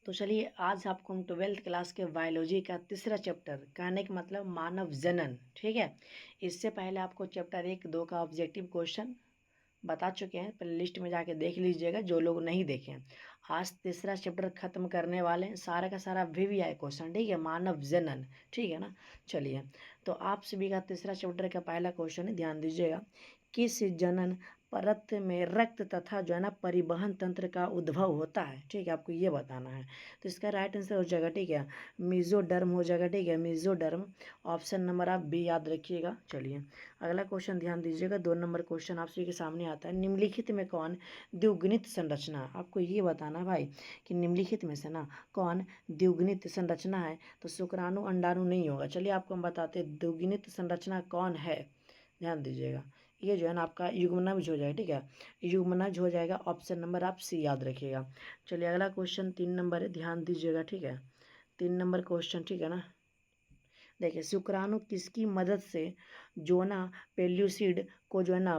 तो चलिए आज आपको हम 12th क्लास के बायोलॉजी का तीसरा चैप्टर, कहने का मतलब मानव जनन, ठीक है। इससे पहले आपको चैप्टर 1, 2 का ऑब्जेक्टिव क्वेश्चन बता चुके हैं, पहले लिस्ट में जाके देख लीजिएगा जो लोग नहीं देखे हैं। आज तीसरा चैप्टर खत्म करने वाले हैं, सारा का सारा VVI क्वेश्चन, ठीक है, मानव जनन, ठीक है ना। चलिए, तो आप सभी का तीसरा चैप्टर का पहला क्वेश्चन है, ध्यान दीजिएगा। किस जनन परत में रक्त तथा जो है ना परिवहन तंत्र का उद्भव होता है, ठीक है, आपको ये बताना है। तो इसका राइट आंसर हो जाएगा, ठीक है, मीजोडर्म हो जाएगा, ठीक है, मीजोडर्म। ऑप्शन नंबर आप बी याद रखिएगा। चलिए अगला क्वेश्चन ध्यान दीजिएगा, 2 नंबर क्वेश्चन आप सभी के सामने आता है। निम्नलिखित में कौन द्विगुणित संरचना, आपको ये बताना भाई कि निम्नलिखित में से ना कौन द्विगुणित संरचना है। तो शुक्राणु अंडाणु नहीं होगा। चलिए आपको हम बताते हैं द्विगुणित संरचना कौन है। ध्यान दीजिएगा, ये जो है ना आपका युग्मनज हो जाएगा, ठीक है, युग्मनज हो जाएगा। ऑप्शन नंबर आप सी याद रखिएगा। चलिए अगला क्वेश्चन 3 नंबर है, ध्यान दीजिएगा, ठीक है, 3 नंबर क्वेश्चन, ठीक है ना। देखिए शुक्राणु किसकी मदद से जोना पेल्यूसिड को जो है ना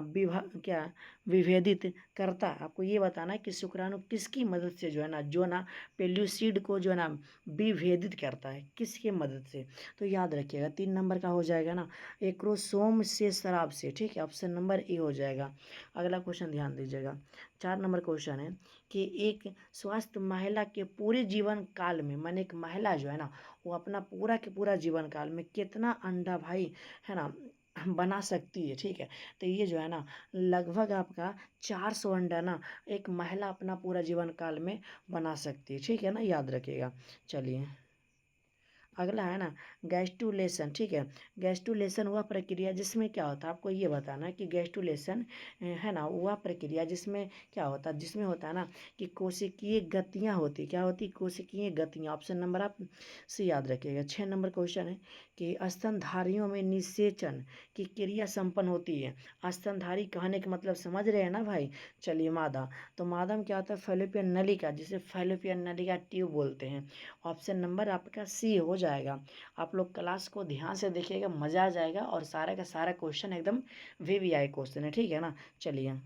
विभेदित करता है। आपको ये बताना है कि शुक्राणु किसकी मदद से जो है ना जोना पेल्यूसिड को जो है ना विभेदित करता है, किसकी मदद से। तो याद रखिएगा 3 नंबर का हो जाएगा ना एक्रोसोम से शराब से, ठीक है, ऑप्शन नंबर ए हो जाएगा। अगला क्वेश्चन ध्यान दीजिएगा, 4 नंबर क्वेश्चन है कि एक स्वस्थ महिला के पूरे जीवन काल में, माने एक महिला जो है ना वो अपना पूरा के पूरा जीवन काल में कितना अंडा भाई है ना बना सकती है, ठीक है। तो ये जो है ना लगभग आपका 400 अंडा ना एक महिला अपना पूरा जीवन काल में बना सकती है, ठीक है ना, याद रखिएगा। चलिए अगला है ना गैस्टुलेशन, ठीक है। गैस्टुलेशन वह प्रक्रिया जिसमें क्या होता है, आपको ये बताना है कि गैस्टुलेशन है ना वह प्रक्रिया जिसमें क्या होता है, जिसमें होता है ना कि कोशिकीय गतियाँ होती, क्या होती, कोशिकीय गतियाँ। ऑप्शन नंबर आप सी याद रखिएगा। 6 नंबर क्वेश्चन है कि स्तनधारियों में निषेचन की क्रिया संपन्न होती है। स्तनधारी कहने का मतलब समझ रहे हैं ना भाई। चलिए मादा, तो मादा में क्या होता है फैलोपियन नलिका, जिसे फैलोपियन नलिका ट्यूब बोलते हैं। ऑप्शन नंबर आपका सी हो जाएगा। आप लोग क्लास को ध्यान से देखिएगा, मज़ा आ जाएगा और सारा का सारा क्वेश्चन एकदम VVI क्वेश्चन है, ठीक है ना। चलिए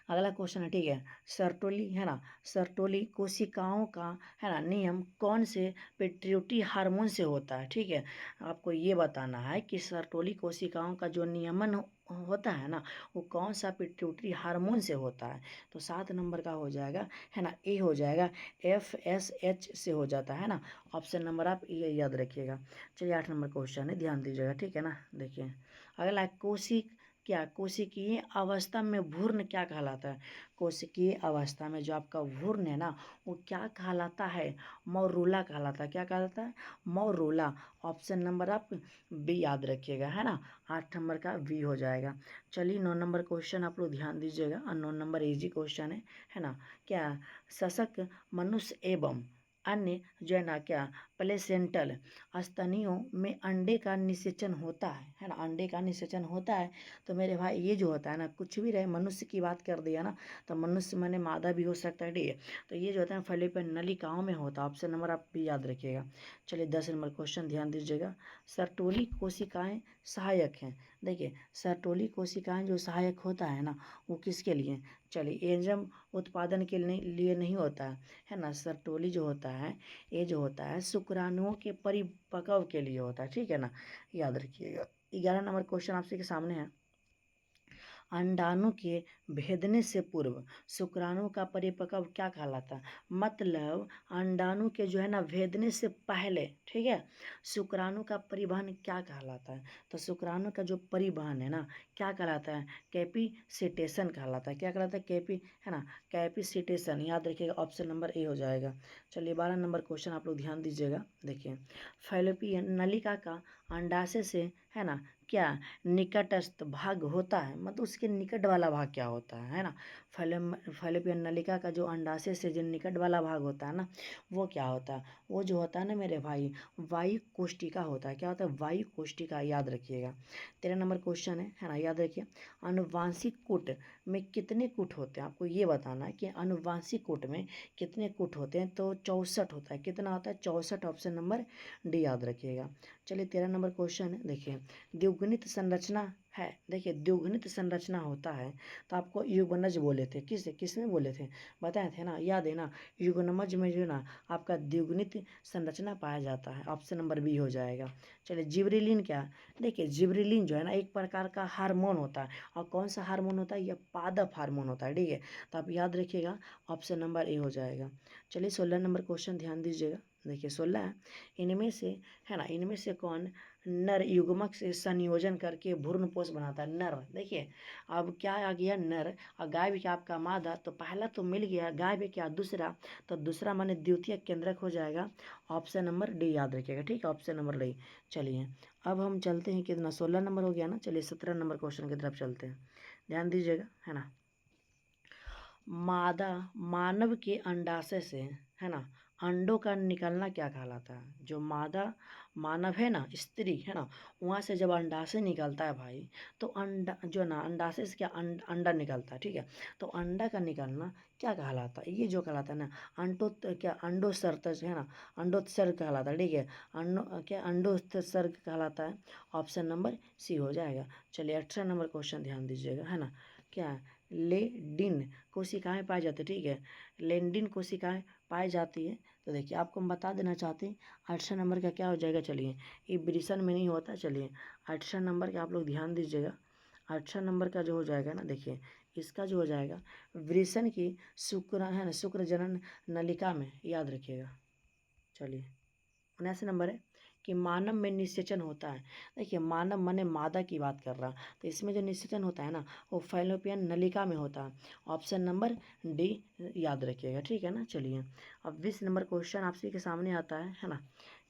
अगला क्वेश्चन है, ठीक है, सर्टोली है ना, सर्टोली कोशिकाओं का है ना नियम कौन से पिट्यूटरी हार्मोन से होता है, ठीक है। आपको ये बताना है कि सर्टोली कोशिकाओं का जो नियमन होता है ना वो कौन सा पिट्यूटरी हार्मोन से होता है। तो 7 नंबर का हो जाएगा है ना, ए हो जाएगा, FSH से हो जाता है ना। ऑप्शन नंबर आप ये याद रखिएगा। चलिए 8 नंबर क्वेश्चन है, ध्यान दीजिएगा, ठीक है ना। देखिए अगला कोशिकीय अवस्था में भ्रूण क्या कहलाता है। कोशिकीय अवस्था में जो आपका भ्रूण है ना वो क्या कहलाता है, मौरूला कहलाता है। क्या कहलाता है, मौरूला। ऑप्शन नंबर आप बी याद रखिएगा, है ना। 8 नंबर का बी हो जाएगा। चलिए 9 नंबर क्वेश्चन आप लोग ध्यान दीजिएगा, और 9 नंबर इजी क्वेश्चन है ना। क्या सशक्त मनुष्य एवं अन्य जो है ना क्या प्लेसेंटल स्तनियों में अंडे का निषेचन होता है ना, अंडे का निषेचन होता है। तो मेरे भाई ये जो होता है ना, कुछ भी रहे, मनुष्य की बात कर दिया ना तो मनुष्य माने मादा भी हो सकता है, ठीक है। तो ये जो होता है फैलोपियन नलिकाओं में होता है। ऑप्शन नंबर आप भी याद रखिएगा। चलिए 10 नंबर क्वेश्चन ध्यान दीजिएगा, सर्टोली कोशिकाएं सहायक हैं। देखिए सर्टोली कोशिकाएं जो सहायक होता है ना वो किसके लिए, चलिए एंजाइम उत्पादन के लिए नहीं होता है ना। सर्टोली जो होता है ये जो होता है शुक्राणुओं के परिपक्व के लिए होता है, ठीक है ना, याद रखिएगा। 11 नंबर क्वेश्चन आपसे के सामने है, अंडाणु के भेदने से पूर्व शुक्राणु का परिपक्व क्या कहलाता है। मतलब अंडाणु के जो है ना भेदने से पहले, ठीक है, शुक्राणु का परिवहन क्या कहलाता है। तो शुक्राणु का जो परिवहन है ना क्या कहलाता है, कैपिसिटेशन कहलाता है। क्या कहलाता है, कैपी है ना, कैपिसिटेशन, याद रखिएगा। ऑप्शन नंबर ए हो जाएगा। चलिए 12 नंबर क्वेश्चन आप लोग ध्यान दीजिएगा। देखिए फैलोपियन नलिका का अंडाशय से है ना क्या निकटस्थ भाग होता है, मतलब उसके निकट वाला भाग क्या होता है ना। फैलोपियन नलिका का जो अंडाशय से जो निकट वाला भाग होता है ना वो क्या होता है, वो जो होता है ना मेरे भाई वायु कोष्टिका होता है। क्या होता है, वायु कोष्टिका, याद रखिएगा। 13 नंबर क्वेश्चन है ना, याद रखिए। अनुवांशिक कूट में कितने कूट होते हैं, आपको ये बताना है कि अनुवांशिक कूट में कितने कूट होते हैं। तो 64 होता है। कितना होता है, 64। ऑप्शन नंबर डी याद रखिएगा। चलिए 13 नंबर क्वेश्चन है, देखिए द्विगुणित संरचना है, देखिए द्विगुणित संरचना होता है तो आपको युग्मनज बोले थे, किस में बोले थे, बताए थे ना, याद है ना, युग्मनज में जो है ना आपका द्विगुणित संरचना पाया जाता है, ऑप्शन नंबर बी हो जाएगा। चलिए जिब्रेलिन क्या, देखिए जिब्रेलिन जो है ना एक प्रकार का हार्मोन होता है, और कौन सा हार्मोन होता है, यह पादप हार्मोन होता है, ठीक है, तो आप याद रखिएगा ऑप्शन नंबर ए हो जाएगा। चलिए 16 नंबर क्वेश्चन ध्यान दीजिएगा, देखिए 16 है, इनमें से है ना, इनमें से कौन नर युग्मक से संयोजन करके भ्रूणपोष बनाता है, नर, देखिए अब क्या आ गया नर, और गाय भी क्या आपका मादा, तो पहला तो मिल गया, गाय भी क्या दूसरा, तो दूसरा माने द्वितीय केंद्रक हो जाएगा, ऑप्शन नंबर डी याद रखिएगा, ठीक है, ऑप्शन नंबर डी। चलिए अब हम चलते हैं, कितना 16 नंबर हो गया ना, चलिए 17 नंबर क्वेश्चन की तरफ चलते हैं, ध्यान दीजिएगा, है ना, मादा मानव के अंडाशय से, है ना, अंडों का निकलना क्या कहलाता है, जो मादा मानव है ना, स्त्री है ना, वहाँ से जब अंडाशय निकलता है भाई, तो अंडा जो ना अंडाशय से क्या अंडा निकलता है, ठीक है, तो अंडा का निकलना क्या कहलाता है, ये जो कहलाता है ना क्या अंडोत्सर्जन है ना, अंडोत्सर्ग कहलाता है, ठीक है, क्या अंडोत्सर्ग कहलाता है, ऑप्शन नंबर सी हो जाएगा। चलिए 18 नंबर क्वेश्चन ध्यान दीजिएगा, है ना, क्या लेडिन कोशिकाएं पाई जाती है, ठीक है, लेंडिन कोशिकाएं पाई जाती है, तो देखिए आपको हम बता देना चाहते हैं 18 नंबर का क्या हो जाएगा, चलिए ये ब्रिसन में नहीं होता, चलिए 18 नंबर का आप लोग ध्यान दीजिएगा, 18 नंबर का जो हो जाएगा ना, देखिए इसका जो हो जाएगा वृषण की शुक्र है ना, शुक्र जनन नलिका में, याद रखिएगा। चलिए 79 नंबर है कि मानव में निषेचन होता है, देखिए मानव माने मादा की बात कर रहा, तो इसमें जो निषेचन होता है ना वो फैलोपियन नलिका में होता है, ऑप्शन नंबर डी याद रखिएगा, ठीक है ना। चलिए अब 20 नंबर क्वेश्चन आपसे के सामने आता है ना,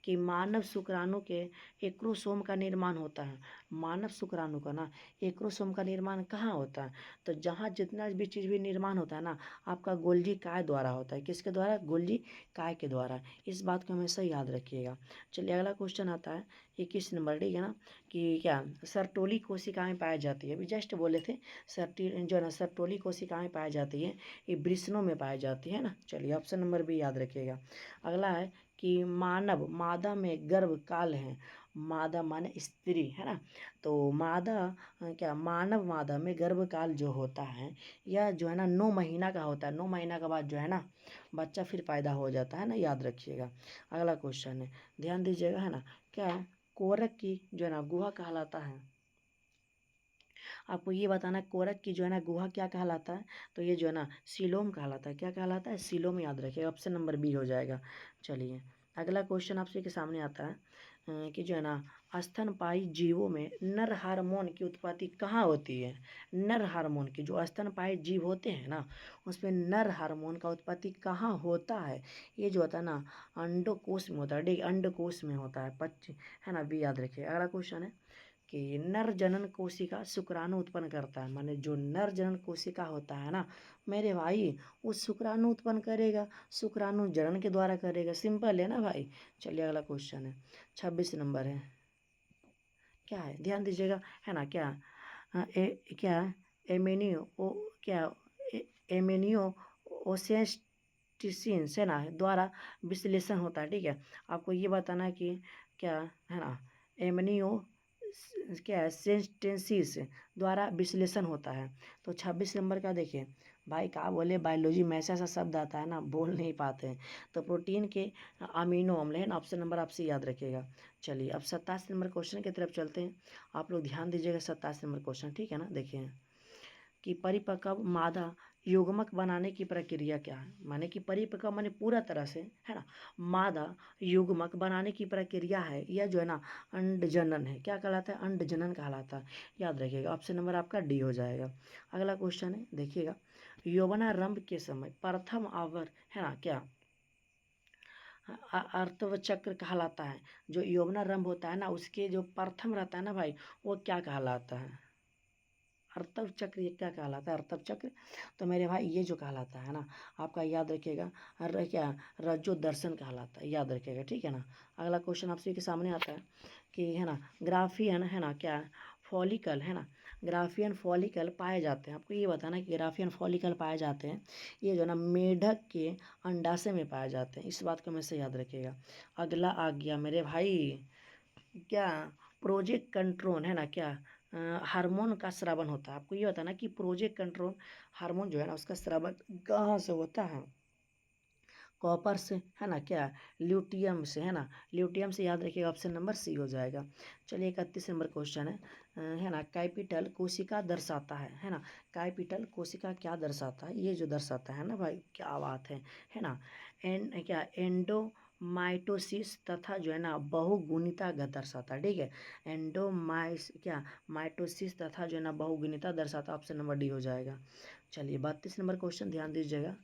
कि मानव शुक्राणु के एक्रोसोम का निर्माण होता है, मानव शुक्राणु का ना एक्रोसोम का निर्माण कहाँ होता है, तो जहाँ जितना भी चीज़ भी निर्माण होता है ना आपका गोल्जी काय द्वारा होता है, किसके द्वारा, गोल्जी काय के द्वारा, इस बात को हमेशा याद रखिएगा। चलिए अगला क्वेश्चन आता है 21 नंबर, ठीक है ना, कि क्या सरटोली कोशिकाएं पाई जाती है, अभी जस्ट बोले थे सर्टी जो है ना सरटोली कोशिकाएं पाई जाती है, ये वृषणों में पाई जाती है ना। चलिए ऑप्शन नंबर भी याद रखिएगा। अगला है कि मानव मादा में गर्भ काल है, मादा माने स्त्री है ना, तो मादा क्या मानव मादा में गर्भ काल जो होता है यह जो है ना 9 महीना का होता है, 9 महीना के बाद जो है ना बच्चा फिर पैदा हो जाता है ना, याद रखिएगा। अगला क्वेश्चन है ध्यान दीजिएगा, है ना, क्या कोरक की जो है ना गुहा कहलाता है, आपको ये बताना है कोरक की जो है ना गुहा क्या कहलाता है, तो ये जो है ना सीलोम कहलाता है, क्या कहलाता है, सीलोम, याद रखिएगा, ऑप्शन नंबर बी हो जाएगा। चलिए अगला क्वेश्चन आपसे के सामने आता है कि जो है ना स्तनपायी जीवों में नर हार्मोन की उत्पत्ति कहाँ होती है, नर हार्मोन की, जो स्तनपायी जीव होते हैं ना उसमें नर हार्मोन का उत्पत्ति कहाँ होता है, ये जो होता है ना अंडकोश में होता है, ठीक, अंडकोश में होता है, है ना, बी याद रखिए। अगला क्वेश्चन है कि नर जनन कोशिका शुक्राणु उत्पन्न करता है, माने जो नर जनन कोशिका होता है ना मेरे भाई वो शुक्राणु उत्पन्न करेगा, शुक्राणु जनन के द्वारा करेगा, सिंपल है ना भाई। चलिए अगला क्वेश्चन है 26 नंबर है, क्या है ध्यान दीजिएगा, है ना, क्या क्या एमेनियो ओ क्या एमेनियो ओसेस्टिसिन है ना द्वारा विश्लेषण होता है, ठीक है, आपको ये बताना है कि क्या है ना एमनियो क्या है सेंटेंसिस द्वारा विश्लेषण होता है। तो 26 नंबर का देखिए भाई क्या बोले बायोलॉजी में ऐसा ऐसा शब्द आता है ना बोल नहीं पाते हैं, तो प्रोटीन के अमीनो अम्ल है ना, ऑप्शन नंबर आपसे याद रखिएगा। चलिए अब 27 नंबर क्वेश्चन की तरफ चलते हैं, आप लोग ध्यान दीजिएगा 27 नंबर क्वेश्चन, ठीक है ना, देखिए कि परिपक्व मादा युग्मक बनाने की प्रक्रिया क्या है, माने कि परिपक्व माने पूरा तरह से, है ना, मादा युग्मक बनाने की प्रक्रिया है यह जो है ना अंडजनन है, क्या कहलाता है, अंडजनन कहलाता है, याद रखिएगा, ऑप्शन नंबर आपका डी हो जाएगा। अगला क्वेश्चन है देखिएगा, यौवनारंभ के समय प्रथम आवर है ना क्या अर्तव चक्र कहलाता है, जो यौवनारंभ होता है ना उसके जो प्रथम रहता है ना भाई वो क्या कहलाता है, अर्तव चक्र, ये क्या कहलाता है अर्तव चक्र, तो मेरे भाई ये जो कहलाता है ना आपका याद रखिएगा, क्या रज्जो दर्शन कहलाता है, याद रखिएगा, ठीक है ना। अगला क्वेश्चन आपसे के सामने आता है कि है ना ग्राफियन है ना क्या फॉलिकल है ना, ग्राफियन फॉलिकल पाए जाते हैं, आपको ये बताना है कि ग्राफियन फॉलिकल पाए जाते हैं ये जो है ना मेढक के अंडाशय में पाए जाते हैं, इस बात को हमेशा याद रखिएगा। अगला आ गया मेरे भाई क्या प्रोजेक्ट कंट्रोल है ना, क्या हार्मोन का स्रावन होता है। आपको ये होता है ना कि प्रोजेक्ट कंट्रोल हार्मोन जो है ना उसका स्रावन कहाँ से होता है, कॉपर से, है ना, क्या ल्यूटियम से, है ना, ल्यूटियम से। याद रखिएगा ऑप्शन नंबर सी हो जाएगा। चलिए 31 नंबर क्वेश्चन है ना, कैपिटल कोशिका दर्शाता है ना, कैपिटल कोशिका क्या दर्शाता है, ये जो दर्शाता है ना भाई, क्या बात है ना, क्या एंडोमाइटोसिस तथा जो है ना बहुगुणिता दर्शाता है, ठीक है, एंडोमाइस क्या माइटोसिस तथा जो है ना बहुगुणिता दर्शाता, ऑप्शन नंबर डी हो जाएगा। चलिए 32 नंबर क्वेश्चन ध्यान दीजिएगा।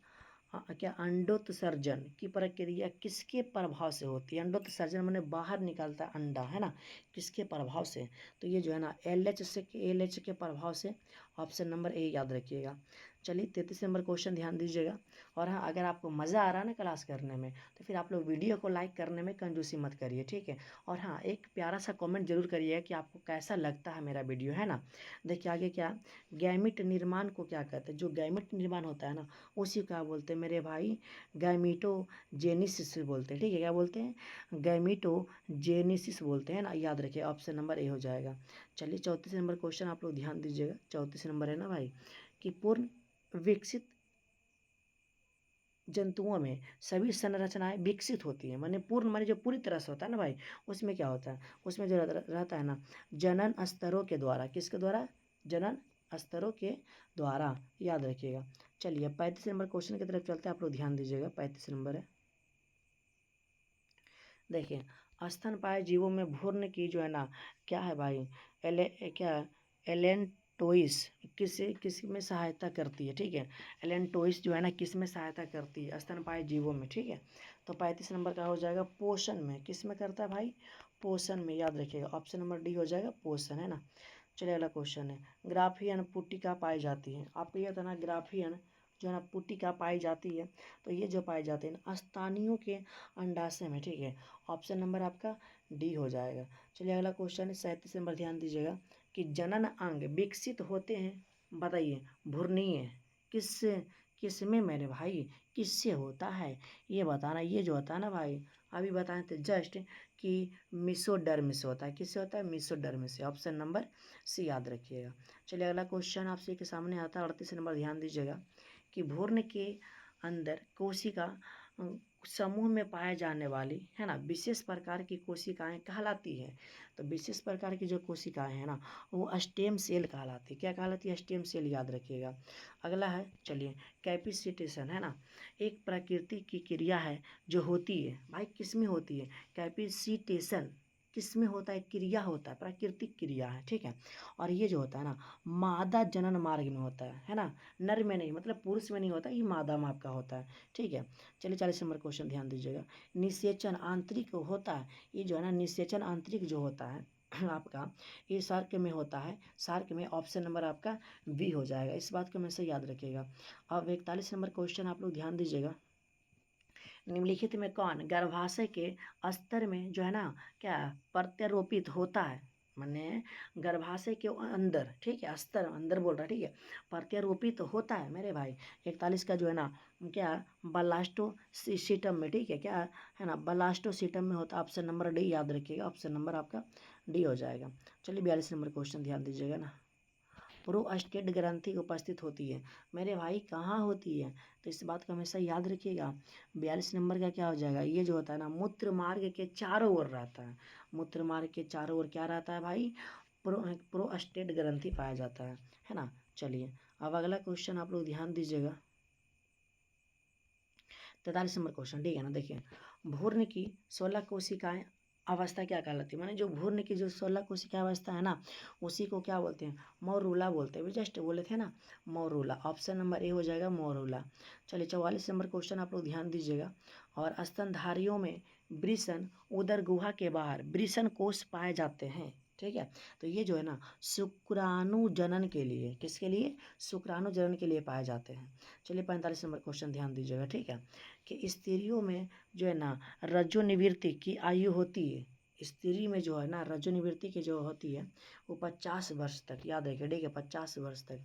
क्या अंडोत्सर्जन की प्रक्रिया किसके प्रभाव से होती है, अंडोत्सर्जन मैंने बाहर निकलता है अंडा, है ना, किसके प्रभाव से, तो ये जो है ना एल एच के प्रभाव से, ऑप्शन नंबर ए याद रखिएगा। चलिए 33 नंबर क्वेश्चन ध्यान दीजिएगा। और हाँ, अगर आपको मज़ा आ रहा है ना क्लास करने में, तो फिर आप लोग वीडियो को लाइक करने में कंजूसी मत करिए, ठीक है। और हाँ, एक प्यारा सा कमेंट जरूर करिए कि आपको कैसा लगता है मेरा वीडियो, है ना। देखिए आगे क्या, गैमिट निर्माण को क्या कहते हैं, जो गैमिट निर्माण होता है ना उसी का बोलते हैं मेरे भाई गैमीटोजेनिसिस बोलते हैं, ठीक है, क्या बोलते हैं, गैमीटोजेनिसिस बोलते हैं ना, याद रखिए ऑप्शन नंबर ए हो जाएगा। चलिए 34 नंबर क्वेश्चन आप लोग ध्यान दीजिएगा। 34 नंबर है ना भाई, कि पूर्ण विकसित जंतुओं में सभी संरचनाएं विकसित होती हैं, माने पूर्ण माने जो पूरी तरह से होता है ना भाई, उसमें क्या होता है, उसमें जो रहता है ना जनन स्तरों के द्वारा, किसके द्वारा, जनन स्तरों के द्वारा, याद रखिएगा। चलिए 35 नंबर क्वेश्चन की तरफ चलते हैं, आप लोग ध्यान दीजिएगा। 35 नंबर है, देखिए स्तनपायी जीवों में भ्रूण की जो है ना क्या है भाई, एले क्या एलेंटोइस किस में सहायता करती है, ठीक है, एलेंटोइस जो है ना किस में सहायता करती है, स्तनपायी जीवों में, ठीक है। तो 35 नंबर का हो जाएगा पोषण में, किस में करता है भाई, पोषण में, याद रखिएगा ऑप्शन नंबर डी हो जाएगा, पोषण, है ना। चलिए अगला क्वेश्चन है, ग्राफियन पुट्टिका पाई जाती है, आपको यह था ना ग्राफियन जो है ना पुट्टिका पाई जाती है, तो ये जो पाई जाती है ना स्तनियों के अंडाशय में, ठीक है, ऑप्शन नंबर आपका डी हो जाएगा। चलिए अगला क्वेश्चन है 37 नंबर, ध्यान दीजिएगा कि जनन अंग विकसित होते हैं, बताइए भ्रूणीय किससे, किसमें मेरे भाई, किससे होता है, ये बताना। ये जो होता है ना भाई, अभी बताए थे जस्ट कि मिसोडर्म से होता है, किससे होता है, मिसोडर्म से, ऑप्शन नंबर सी याद रखिएगा। चलिए अगला क्वेश्चन आपसे के सामने आता है 38 नंबर, ध्यान दीजिएगा कि भ्रूण के अंदर कोशिका समूह में पाए जाने वाली, है ना, विशेष प्रकार की कोशिकाएं कहलाती है, तो विशेष प्रकार की जो कोशिकाएं हैं ना वो स्टेम सेल कहलाती है, क्या कहलाती है, स्टेम सेल, याद रखिएगा। अगला है, चलिए कैपिसिटेशन, है ना, एक प्रकृति की क्रिया है जो होती है भाई, किस में होती है, कैपिसिटेशन किस में होता है, क्रिया होता है, प्राकृतिक क्रिया है, ठीक है। और ये जो होता है ना मादा जनन मार्ग में होता है ना, नर में नहीं, मतलब पुरुष में नहीं होता, ये मादा में आपका होता है, ठीक है। चलिए 40 नंबर क्वेश्चन ध्यान दीजिएगा, निषेचन आंतरिक होता है, ये जो है ना निषेचन आंतरिक जो होता है आपका, ये सार्क में होता है, सार्क में, ऑप्शन नंबर आपका बी हो जाएगा, इस बात को हमेशा याद रखिएगा। अब 41 नंबर क्वेश्चन आप लोग ध्यान दीजिएगा, निम्नलिखित में कौन गर्भाशय के स्तर में जो है ना क्या प्रत्यारोपित होता है, माने गर्भाशय के अंदर, ठीक है, स्तर अंदर बोल रहा है, ठीक है, प्रत्यारोपित होता है मेरे भाई। 41 का जो है ना क्या बलास्टोसिस्टम में, ठीक है, क्या है ना बलास्टोसिस्टम में होता है, ऑप्शन नंबर डी याद रखिएगा, ऑप्शन नंबर आपका डी हो जाएगा। चलिए 42 नंबर क्वेश्चन ध्यान दीजिएगा ना, प्रोस्टेट ग्रंथि उपस्थित होती है, मेरे भाई कहाँ होती है, तो इस बात को हमेशा याद रखिएगा। 42 नंबर का क्या हो जाएगा, ये जो होता है ना मूत्र मार्ग के चारों ओर रहता है, मूत्र मार्ग के चारों ओर क्या रहता है भाई, प्रोस्टेट ग्रंथि पाया जाता है ना। चलिए अब अगला क्वेश्चन आप लोग ध्यान दीजिएगा, 43 नंबर क्वेश्चन, ठीक है ना। देखिए भ्रूण की 16 कोशिकाएं अवस्था क्या कहलाती है, माने जो भ्रूण की जो 16 कोशिका अवस्था है ना उसी को क्या बोलते हैं, मौरूला बोलते हैं, जस्ट बोले थे ना मौरूला, ऑप्शन नंबर ए हो जाएगा मौरूला। चलिए 44 नंबर क्वेश्चन आप लोग ध्यान दीजिएगा, और स्तनधारियों में वृषण उदर गुहा के बाहर वृषण कोष पाए जाते हैं, ठीक है। तो ये जो है ना शुक्राणु जनन के लिए, किसके लिए, शुक्राणु जनन के लिए पाए जाते हैं। चलिए 45 नंबर क्वेश्चन ध्यान दीजिएगा, ठीक है, कि स्त्रियों में जो है ना रजोनिवृत्ति की आयु होती है, स्त्री में जो है ना रजोनिवृत्ति की जो होती है वो 50 वर्ष तक, याद रखिए, ठीक है, 50 वर्ष तक।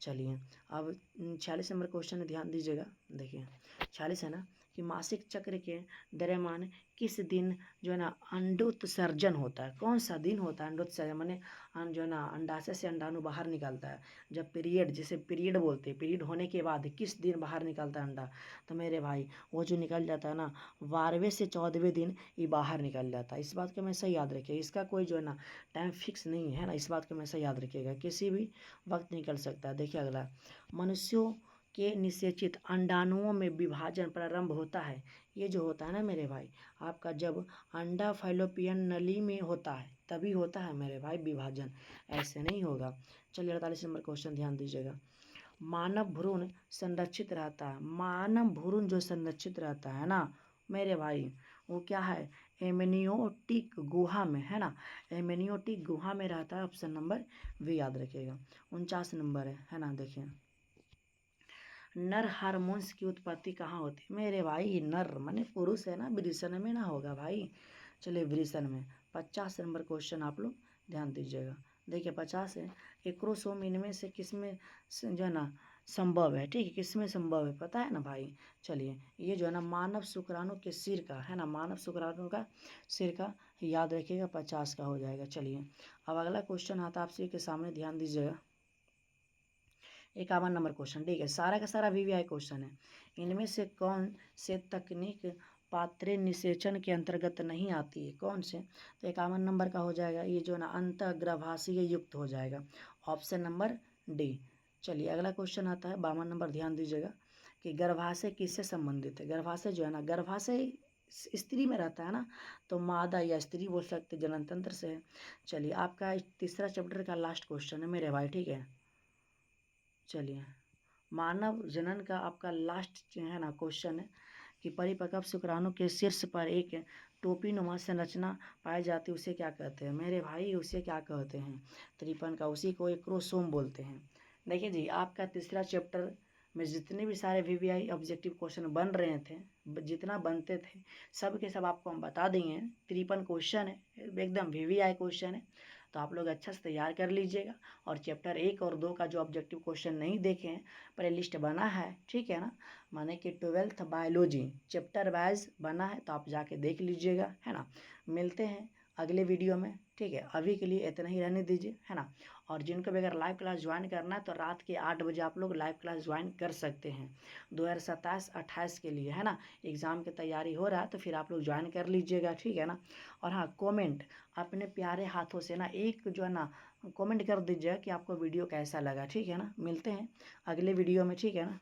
चलिए अब 46 नंबर क्वेश्चन ध्यान दीजिएगा, देखिए 46 है ना, कि मासिक चक्र के दरमियान किस दिन जो है ना अंडोत्सर्जन होता है, कौन सा दिन होता है अंडोत्सर्जन, माने जो है ना अंडाशय से अंडाणु बाहर निकलता है, जब पीरियड, जिसे पीरियड बोलते हैं, पीरियड होने के बाद किस दिन बाहर निकलता है अंडा, तो मेरे भाई वो जो निकल जाता है ना 12वें से 14वें दिन ये बाहर निकल जाता है। इस बात को हमेशा याद रखिए, इसका कोई जो है ना टाइम फिक्स नहीं है ना, इस बात को हमेशा याद रखिएगा, किसी भी वक्त निकल सकता है। देखिए अगला, मनुष्यों के निषेचित अंडाणुओं में विभाजन प्रारंभ होता है। ये जो होता है ना मेरे भाई, आपका जब अंडा फैलोपियन नली में होता है तभी होता है मेरे भाई विभाजन, ऐसे नहीं होगा। चलिए 48 नंबर क्वेश्चन ध्यान दीजिएगा। मानव भ्रूण संरक्षित रहता है, मानव भ्रूण जो संरक्षित रहता है ना मेरे भाई, वो क्या है, एमनियोटिक गुहा में, है ना, एमनियोटिक गुहा में रहता है। ऑप्शन नंबर वी याद रखिएगा। 49 नंबर है ना, देखिए नर हार्मोन्स की उत्पत्ति कहाँ होती है मेरे भाई, नर माने पुरुष है ना, वृषण में ना होगा भाई। चलिए वृषण में। 50 नंबर क्वेश्चन आप लोग ध्यान दीजिएगा। देखिए 50 है, एक्रोसोम इनमें से किसमें जो है ना संभव है, ठीक है, किसमें संभव है पता है ना भाई। चलिए ये जो है ना मानव शुक्राणु के सिर का है ना, मानव शुक्राणु का सिर का याद रखिएगा, 50 का हो जाएगा। चलिए अब अगला क्वेश्चन आता है आपसे के सामने, ध्यान दीजिएगा। 51 नंबर क्वेश्चन, ठीक है, सारा का सारा वीवीआई क्वेश्चन है। इनमें से कौन से तकनीक पात्रे निषेचन के अंतर्गत नहीं आती है, कौन से, तो 51 नंबर का हो जाएगा ये जो ना अंतःगर्भाशय युक्त हो जाएगा, ऑप्शन नंबर डी। चलिए अगला क्वेश्चन आता है 52 नंबर, ध्यान दीजिएगा कि गर्भाशय किससे संबंधित है। गर्भाशय जो है ना, गर्भाशय स्त्री में रहता है ना, तो मादा या स्त्री बोल सकते, जनन तंत्र से है। चलिए आपका तीसरा चैप्टर का लास्ट क्वेश्चन है मेरे भाई, ठीक है। चलिए मानव जनन का आपका लास्ट है ना क्वेश्चन है कि परिपक्व शुक्राणु के शीर्ष पर एक टोपीनुमा संरचना पाई जाती है, उसे क्या कहते हैं मेरे भाई, उसे क्या कहते हैं, त्रिपन का, उसी को एक्रोसोम बोलते हैं। देखिए जी आपका तीसरा चैप्टर में जितने भी सारे वीवीआई ऑब्जेक्टिव क्वेश्चन बन रहे थे, जितना बनते थे सब के सब आपको हम बता देंगे। 53 क्वेश्चन है, एकदम वीवीआई क्वेश्चन है, तो आप लोग अच्छा से तैयार कर लीजिएगा। और चैप्टर 1 और 2 का जो ऑब्जेक्टिव क्वेश्चन नहीं देखे हैं, प्ले लिस्ट बना है, ठीक है ना, माने कि 12th बायोलॉजी चैप्टर वाइज बना है, तो आप जाके देख लीजिएगा, है ना। मिलते हैं अगले वीडियो में, ठीक है, अभी के लिए इतना ही रहने दीजिए, है ना। और जिनको भी अगर लाइव क्लास ज्वाइन करना है तो रात के 8 बजे आप लोग लाइव क्लास ज्वाइन कर सकते हैं 2027-28 के लिए, है ना। एग्ज़ाम की तैयारी हो रहा है तो फिर आप लोग ज्वाइन कर लीजिएगा, ठीक है ना। और हाँ, कमेंट अपने प्यारे हाथों से ना एक जो है ना कमेंट कर दीजिएगा कि आपको वीडियो कैसा लगा, ठीक है ना। मिलते हैं अगले वीडियो में, ठीक है ना।